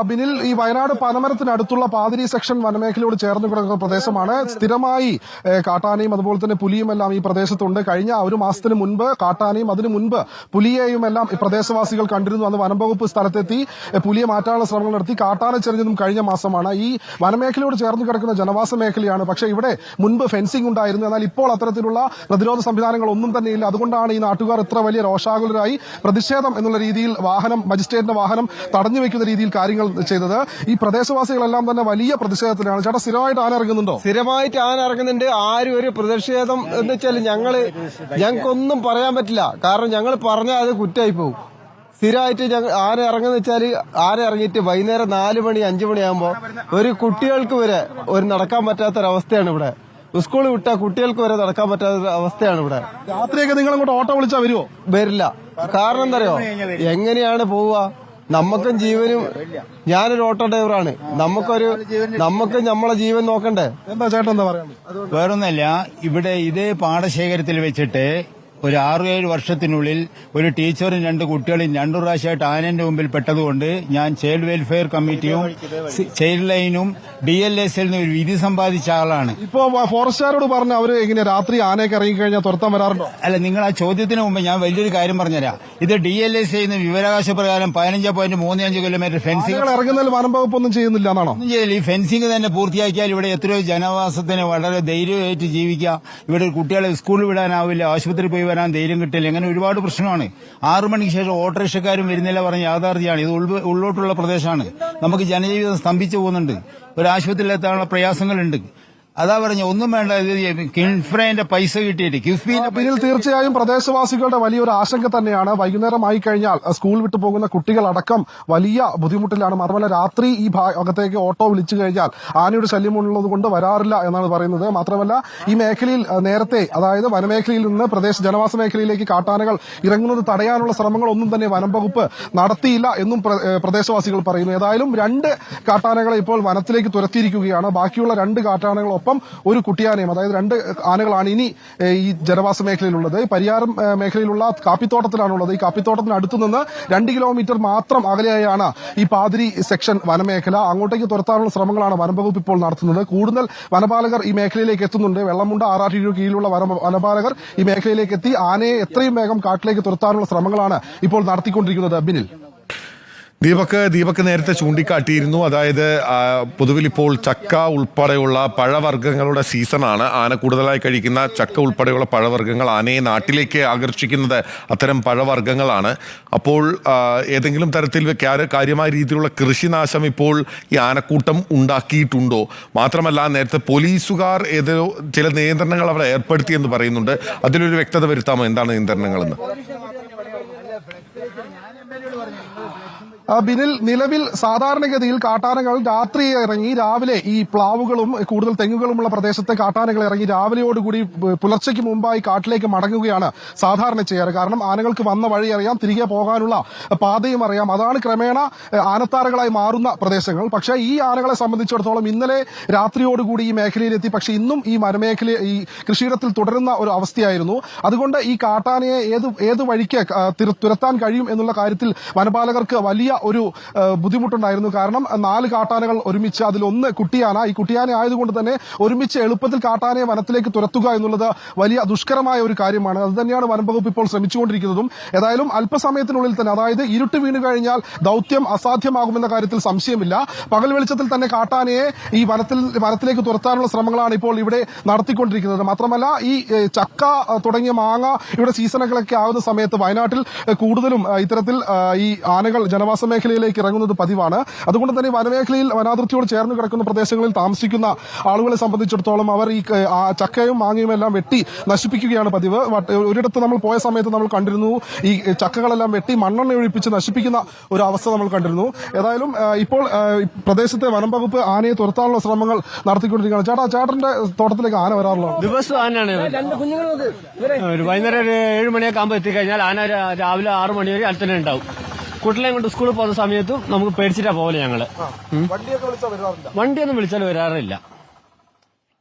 ബിനിൽ, ഈ വയനാട് പനമരത്തിനടുത്തുള്ള പാതിരി സെക്ഷൻ വനമേഖലയോട് ചേർന്ന് കിടക്കുന്ന പ്രദേശമാണ്. സ്ഥിരമായി കാട്ടാനയും അതുപോലെ തന്നെ പുലിയും എല്ലാം ഈ പ്രദേശത്തുണ്ട്. കഴിഞ്ഞ ഒരു മാസത്തിന് മുൻപ് കാട്ടാനയും അതിനു മുൻപ് പുലിയെയും എല്ലാം പ്രദേശവാസികൾ കണ്ടിരുന്നു. അന്ന് വനംവകുപ്പ് സ്ഥലത്തെത്തി പുലിയെ മാറ്റാനുള്ള ശ്രമങ്ങൾ നടത്തി. കാട്ടാന ചെറിഞ്ഞതും കഴിഞ്ഞ മാസമാണ്. ഈ വനമേഖലയോട് ചേർന്ന് കിടക്കുന്ന ജനവാസ മേഖലയാണ്. പക്ഷേ ഇവിടെ മുൻപ് ഫെൻസിംഗ് ഉണ്ടായിരുന്നു. എന്നാൽ ഇപ്പോൾ അത്തരത്തിലുള്ള പ്രതിരോധ സംവിധാനങ്ങൾ ഒന്നും തന്നെയില്ല. അതുകൊണ്ടാണ് ഈ നാട്ടുകാർ ഇത്ര വലിയ രോഷാകുലരായി പ്രതിഷേധം എന്നുള്ള രീതിയിൽ മജിസ്ട്രേറ്റിന്റെ വാഹനം തടഞ്ഞു വെക്കുന്ന രീതിയിൽ കാര്യങ്ങൾ ചെയ്തത്. ഈ പ്രദേശവാസികളെല്ലാം തന്നെ വലിയ പ്രതിഷേധത്തിലാണ്. ചേട്ടാ, സ്ഥിരമായിട്ട് ആന ഇറങ്ങുന്നുണ്ടോ? സ്ഥിരമായിട്ട് ആന ഇറങ്ങുന്നുണ്ട്. ആരും ഒരു പ്രതിഷേധം എന്ന് വെച്ചാൽ ഞങ്ങൾക്കൊന്നും പറയാൻ പറ്റില്ല. കാരണം ഞങ്ങൾ പറഞ്ഞാൽ അത് കുറ്റമായി പോകും. സ്ഥിരമായിട്ട് ആന ഇറങ്ങുന്ന വെച്ചാൽ ആന ഇറങ്ങിയിട്ട് വൈകുന്നേരം 4 മണി 5 മണിയാകുമ്പോൾ ഒരു കുട്ടികൾക്ക് വരെ ഒരു നടക്കാൻ പറ്റാത്തൊരവസ്ഥയാണ് ഇവിടെ. സ്കൂൾ വിട്ടാൽ കുട്ടികൾക്ക് വരെ നടക്കാൻ പറ്റാത്ത അവസ്ഥയാണ് ഇവിടെ. രാത്രിയൊക്കെ നിങ്ങൾ അങ്ങോട്ട് ഓട്ടോ വിളിച്ചാൽ വരുമോ? വരില്ല. കാരണം എന്താ അറിയോ, എങ്ങനെയാണ് പോവുക? നമുക്കും ജീവനും, ഞാനൊരു ഓട്ടോ ഡ്രൈവറാണ്, നമുക്കും നമ്മളെ ജീവൻ നോക്കണ്ടേ. എന്താ ചേട്ടൻ എന്താ പറയാ? വേറൊന്നല്ല, ഇവിടെ ഇതേ പാടശേഖരത്തിൽ വെച്ചിട്ട് ഒരു 6-7 വർഷത്തിനുള്ളിൽ ഒരു ടീച്ചറും 2 കുട്ടികളും 2 പ്രാവശ്യമായിട്ട് ആനന്റെ മുമ്പിൽ പെട്ടതുകൊണ്ട് ഞാൻ ചൈൽഡ് വെൽഫെയർ കമ്മിറ്റിയും ചൈൽഡ് ലൈനും DLSL ഒരു വിധി സമ്പാദിച്ച ആളാണ്. ഇപ്പോ ഫോറസ്റ്റുകാരോട് പറഞ്ഞ അവര് എങ്ങനെയാ രാത്രി ആനയൊക്കെ ഇറങ്ങിക്കഴിഞ്ഞാൽ തുരത്താൻ വരാറുണ്ടോ? അല്ല, നിങ്ങൾ ആ ചോദ്യത്തിന് മുമ്പ് ഞാൻ വലിയൊരു കാര്യം പറഞ്ഞുതരാം. ഇത് DLSA വിവരാവകാശ പ്രകാരം 15.35 കിലോമീറ്റർ ഫെൻസിംഗ് ഇറങ്ങുന്നതിൽ വനം വകുപ്പ് ഒന്നും ചെയ്യുന്നില്ല എന്നാണോ? ഒന്നും ചെയ്യില്ല. ഈ ഫെൻസിംഗ് തന്നെ പൂർത്തിയാക്കിയാൽ ഇവിടെ എത്രയോ ജനവാസത്തിന് വളരെ ധൈര്യമായിട്ട് ജീവിക്കാം. ഇവിടെ കുട്ടികളെ സ്കൂളിൽ വിടാനാവില്ല, ആശുപത്രി പോയി വരാൻ ധൈര്യം കിട്ടില്ല. ഇങ്ങനെ ഒരുപാട് പ്രശ്നമാണ്. 6 മണിക്ക് ശേഷം ഓട്ടോറിക്ഷക്കാരും വരുന്നില്ല പറഞ്ഞ യാഥാർത്ഥ്യമാണ്. ഇത് ഉള്ളോട്ടുള്ള പ്രദേശമാണ്. നമുക്ക് ജനജീവിതം സ്തംഭിച്ചു പോകുന്നുണ്ട്. ഒരു ആശുപത്രിയിലെത്താനുള്ള പ്രയാസങ്ങളുണ്ട്. അതാ പറഞ്ഞ ഒന്നും വേണ്ട, കിൻഫ്രയുടെ പൈസ കിട്ടിയിട്ട് പിന്നിൽ തീർച്ചയായും പ്രദേശവാസികളുടെ വലിയൊരു ആശങ്ക തന്നെയാണ്. വൈകുന്നേരമായി കഴിഞ്ഞാൽ സ്കൂൾ വിട്ടു പോകുന്ന കുട്ടികളടക്കം വലിയ ബുദ്ധിമുട്ടിലാണ്. മാത്രമല്ല രാത്രി ഈ ഭാഗത്തേക്ക് ഓട്ടോ വിളിച്ചു കഴിഞ്ഞാൽ ആനയുടെ ശല്യമുള്ളത് കൊണ്ട് വരാറില്ല എന്നാണ് പറയുന്നത്. മാത്രമല്ല ഈ മേഖലയിൽ നേരത്തെ, അതായത് വനമേഖലയിൽ നിന്ന് ജനവാസ മേഖലയിലേക്ക് കാട്ടാനകൾ ഇറങ്ങുന്നത് തടയാനുള്ള ശ്രമങ്ങൾ ഒന്നും തന്നെ വനം വകുപ്പ് നടത്തിയില്ല എന്നും പ്രദേശവാസികൾ പറയുന്നു. ഏതായാലും 2 കാട്ടാനകളെ ഇപ്പോൾ വനത്തിലേക്ക് തുരത്തിയിരിക്കുകയാണ്. ബാക്കിയുള്ള 2 കാട്ടാനകളൊപ്പം ഒരു കുട്ടിയാനയും, അതായത് 2 ആനകളാണ് ഇനി ഈ ജനവാസ മേഖലയിലുള്ളത്. പരിയാരം മേഖലയിലുള്ള കാപ്പിത്തോട്ടത്തിലാണുള്ളത്. ഈ കാപ്പിത്തോട്ടത്തിന് അടുത്തു നിന്ന് 2 കിലോമീറ്റർ മാത്രം അകലെയായാണ് ഈ പാതിരി സെക്ഷൻ വനമേഖല. അങ്ങോട്ടേക്ക് തുരത്താനുള്ള ശ്രമങ്ങളാണ് വനംവകുപ്പ് ഇപ്പോൾ നടത്തുന്നത്. കൂടുതൽ വനപാലകർ ഈ മേഖലയിലേക്ക് എത്തുന്നുണ്ട്. വെള്ളമുണ്ട RRTU കീഴിലുള്ള വനപാലകർ ഈ മേഖലയിലേക്ക് എത്തി ആനയെ എത്രയും വേഗം കാട്ടിലേക്ക് തുരത്താനുള്ള ശ്രമങ്ങളാണ് ഇപ്പോൾ നടത്തിക്കൊണ്ടിരിക്കുന്നത്. ബിനിൽ, ദീപക് നേരത്തെ ചൂണ്ടിക്കാട്ടിയിരുന്നു. അതായത് പൊതുവിൽ ഇപ്പോൾ ചക്ക ഉൾപ്പെടെയുള്ള പഴവർഗ്ഗങ്ങളുടെ സീസണാണ്. ആന കൂടുതലായി കഴിക്കുന്ന ചക്ക ഉൾപ്പെടെയുള്ള പഴവർഗ്ഗങ്ങൾ, ആനയെ നാട്ടിലേക്ക് ആകർഷിക്കുന്നത് അത്തരം പഴവർഗ്ഗങ്ങളാണ്. അപ്പോൾ ഏതെങ്കിലും തരത്തിൽ കാര്യമായ രീതിയിലുള്ള കൃഷിനാശം ഇപ്പോൾ ഈ ആനക്കൂട്ടം ഉണ്ടാക്കിയിട്ടുണ്ടോ? മാത്രമല്ല, നേരത്തെ പോലീസുകാർ ചില നിയന്ത്രണങ്ങൾ അവിടെ ഏർപ്പെടുത്തിയെന്ന് പറയുന്നുണ്ട്. അതിലൊരു വ്യക്തത വരുത്താമോ? എന്താണ് നിയന്ത്രണങ്ങളെന്ന്? ബിനിൽ, നിലവിൽ സാധാരണഗതിയിൽ കാട്ടാനകൾ രാത്രി ഇറങ്ങി രാവിലെ ഈ പ്ലാവുകളും കൂടുതൽ തെങ്ങുകളുമുള്ള പ്രദേശത്തെ കാട്ടാനകൾ ഇറങ്ങി രാവിലെയോടുകൂടി പുലർച്ചയ്ക്ക് മുമ്പായി കാട്ടിലേക്ക് മടങ്ങുകയാണ് സാധാരണ ചെയ്യാറ്. കാരണം ആനകൾക്ക് വന്ന വഴി അറിയാം, തിരികെ പോകാനുള്ള പാതയും അറിയാം. അതാണ് ക്രമേണ ആനത്താരകളായി മാറുന്ന പ്രദേശങ്ങൾ. പക്ഷേ ഈ ആനകളെ സംബന്ധിച്ചിടത്തോളം ഇന്നലെ രാത്രിയോടുകൂടി ഈ മേഖലയിലെത്തി. പക്ഷേ ഇന്നും ഈ വനമേഖല ഈ കൃഷിയിടത്തിൽ തുടരുന്ന ഒരു അവസ്ഥയായിരുന്നു. അതുകൊണ്ട് ഈ കാട്ടാനയെ ഏത് വഴിക്ക് തുരത്താൻ കഴിയും എന്നുള്ള കാര്യത്തിൽ വനപാലകർക്ക് വലിയ ഒരു ബുദ്ധിമുട്ടുണ്ടായിരുന്നു. കാരണം 4 കാട്ടാനകൾ ഒരുമിച്ച്, അതിലൊന്ന് കുട്ടിയാന. ഈ കുട്ടിയാന ആയതുകൊണ്ട് തന്നെ ഒരുമിച്ച് എളുപ്പത്തിൽ കാട്ടാനയെ വനത്തിലേക്ക് തുരത്തുക എന്നുള്ളത് വലിയ ദുഷ്കരമായ ഒരു കാര്യമാണ്. അത് തന്നെയാണ് വനംവകുപ്പ് ഇപ്പോൾ ശ്രമിച്ചുകൊണ്ടിരിക്കുന്നതും. ഏതായാലും അല്പസമയത്തിനുള്ളിൽ തന്നെ, അതായത് ഇരുട്ട് വീണു കഴിഞ്ഞാൽ ദൌത്യം അസാധ്യമാകുമെന്ന കാര്യത്തിൽ സംശയമില്ല. പകൽ വെളിച്ചത്തിൽ തന്നെ കാട്ടാനയെ ഈ വനത്തിലേക്ക് തുരത്താനുള്ള ശ്രമങ്ങളാണ് ഇപ്പോൾ ഇവിടെ നടത്തിക്കൊണ്ടിരിക്കുന്നത്. മാത്രമല്ല ഈ ചക്ക തുടങ്ങിയ മാങ്ങ ഇവിടെ സീസണുകളൊക്കെ ആകുന്ന സമയത്ത് വയനാട്ടിൽ കൂടുതലും ഇത്തരത്തിൽ ഈ ആനകൾ ജനവാസ മേഖലയിലേക്ക് ഇറങ്ങുന്നത് പതിവാണ്. അതുകൊണ്ട് തന്നെ വനമേഖലയിൽ വനാതിർത്തിയോട് ചേർന്ന് കിടക്കുന്ന പ്രദേശങ്ങളിൽ താമസിക്കുന്ന ആളുകളെ സംബന്ധിച്ചിടത്തോളം അവർ ഈ ചക്കയും മാങ്ങയും എല്ലാം വെട്ടി നശിപ്പിക്കുകയാണ് പതിവ്. ഒരിടത്ത് നമ്മൾ പോയ സമയത്ത് നമ്മൾ കണ്ടിരുന്നു ഈ ചക്കകളെല്ലാം വെട്ടി മണ്ണെണ്ണ ഒഴിപ്പിച്ച് നശിപ്പിക്കുന്ന ഒരു അവസ്ഥ നമ്മൾ കണ്ടിരുന്നു. ഏതായാലും ഇപ്പോൾ പ്രദേശത്തെ വനം വകുപ്പ് ആനയെ തുരത്താനുള്ള ശ്രമങ്ങൾ നടത്തിക്കൊണ്ടിരിക്കുകയാണ്. ചേട്ടന്റെ തോട്ടത്തിലേക്ക് ആന വരാറുള്ളൂ? ദിവസം ആനയാണ്. വൈകുന്നേരം 7 മണിയൊക്കെ ആകുമ്പോൾ എത്തിക്കഴിഞ്ഞാൽ ആന രാവിലെ 6 മണി വരെ അടുത്തന്നെ ഉണ്ടാവും. കുട്ടികളെയും കൊണ്ട് സ്കൂളിൽ പോകുന്ന സമയത്തും നമുക്ക് പേടിച്ചിട്ടാ പോലെ ഞങ്ങള്. വണ്ടിയൊന്നും വിളിച്ചാൽ വരാറില്ല.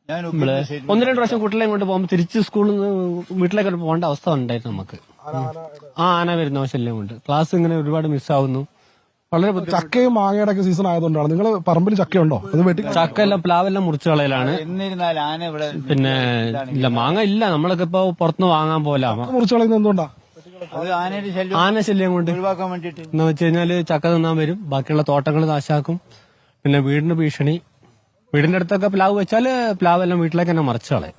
1-2 പ്രാവശ്യം കുട്ടികളെയും കൊണ്ട് പോകുമ്പോൾ തിരിച്ച് സ്കൂളിൽ നിന്ന് വീട്ടിലേക്ക് പോകേണ്ട അവസ്ഥ ഉണ്ടായിരുന്നു നമുക്ക്. ആന വരുന്ന ശല്യം കൊണ്ട് ക്ലാസ് ഇങ്ങനെ ഒരുപാട് മിസ്സാവുന്നു. വളരെ ബുദ്ധിമുട്ട്. ചക്കയും മാങ്ങയുടെ ഒക്കെ സീസൺ ആയതുകൊണ്ടാണ്. നിങ്ങൾ പറമ്പിൽ ചക്കയുണ്ടോ? അത് വെട്ടി ചക്ക എല്ലാം പ്ലാവെല്ലാം മുറിച്ചു കളയലാണ്. എന്നിരുന്നാൽ ആന ഇവിടെ പിന്നെ ഇല്ല മാങ്ങ ഇല്ല, നമ്മളൊക്കെ ഇപ്പൊ പുറത്തുനിന്ന് വാങ്ങാൻ പോലെ മുറിച്ചു കളയുന്നത് എന്തുകൊണ്ടാ? അത് ആനയുടെ ശല്യം ആന ശല്യം കൊണ്ട് ഒഴിവാക്കാൻ വേണ്ടിയിട്ട്. എന്ന് വെച്ച് കഴിഞ്ഞാല് ചക്ക തിന്നാൻ വരും, ബാക്കിയുള്ള തോട്ടങ്ങൾ നാശാക്കും, പിന്നെ വീടിന് ഭീഷണി. വീടിന്റെ അടുത്തൊക്കെ പ്ലാവ് വെച്ചാല് പ്ലാവെല്ലാം വീട്ടിലേക്ക് തന്നെ മറിച്ചു കളയും.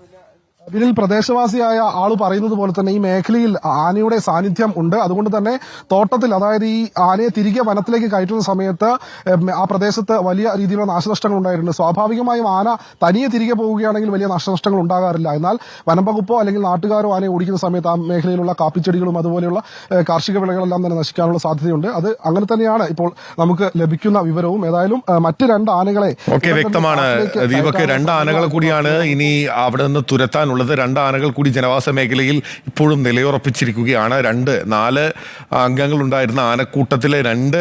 ഇതിൽ പ്രദേശവാസിയായ ആള് പറയുന്നത് പോലെ തന്നെ ഈ മേഖലയിൽ ആനയുടെ സാന്നിധ്യം ഉണ്ട്. അതുകൊണ്ട് തന്നെ തോട്ടത്തിൽ, അതായത് ഈ ആനയെ തിരികെ വനത്തിലേക്ക് കയറ്റുന്ന സമയത്ത് ആ പ്രദേശത്ത് വലിയ രീതിയിലുള്ള നാശനഷ്ടങ്ങൾ ഉണ്ടായിട്ടുണ്ട്. സ്വാഭാവികമായും ആന തനിയെ തിരികെ പോവുകയാണെങ്കിൽ വലിയ നാശനഷ്ടങ്ങൾ ഉണ്ടാകാറില്ല. എന്നാൽ വനം വകുപ്പോ അല്ലെങ്കിൽ നാട്ടുകാരോ ആനയെ ഓടിക്കുന്ന സമയത്ത് ആ മേഖലയിലുള്ള കാപ്പിച്ചെടികളും അതുപോലെയുള്ള കാർഷിക വിളകളെല്ലാം തന്നെ നശിക്കാനുള്ള സാധ്യതയുണ്ട്. അത് അങ്ങനെ തന്നെയാണ് ഇപ്പോൾ നമുക്ക് ലഭിക്കുന്ന വിവരവും. ഏതായാലും മറ്റ് 2 ആനകളെ വ്യക്തമാണ് ദീപക്. 2 ആനകളെ കൂടിയാണ് ഇനി അവിടെ നിന്ന് തുരത്താൻ ഉള്ളത്. 2 ആനകൾ കൂടി ജനവാസ മേഖലയിൽ ഇപ്പോഴും നിലയുറപ്പിച്ചിരിക്കുകയാണ്. 4 അംഗങ്ങളുണ്ടായിരുന്ന ആനക്കൂട്ടത്തിലെ 2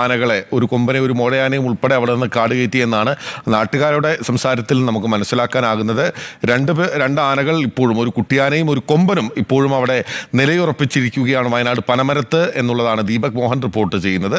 ആനകളെ, ഒരു കൊമ്പനെ ഒരു മോഴയാനയും ഉൾപ്പെടെ അവിടെ നിന്ന് കാട് കയറ്റിയെന്നാണ് നാട്ടുകാരുടെ സംസാരത്തിൽ നമുക്ക് മനസ്സിലാക്കാനാകുന്നത്. 2 ആനകൾ ഇപ്പോഴും, ഒരു കുട്ടിയാനയും ഒരു കൊമ്പനും ഇപ്പോഴും അവിടെ നിലയുറപ്പിച്ചിരിക്കുകയാണ് വയനാട് പനമരത്ത് എന്നുള്ളതാണ് ദീപക് മോഹൻ റിപ്പോർട്ട് ചെയ്യുന്നത്.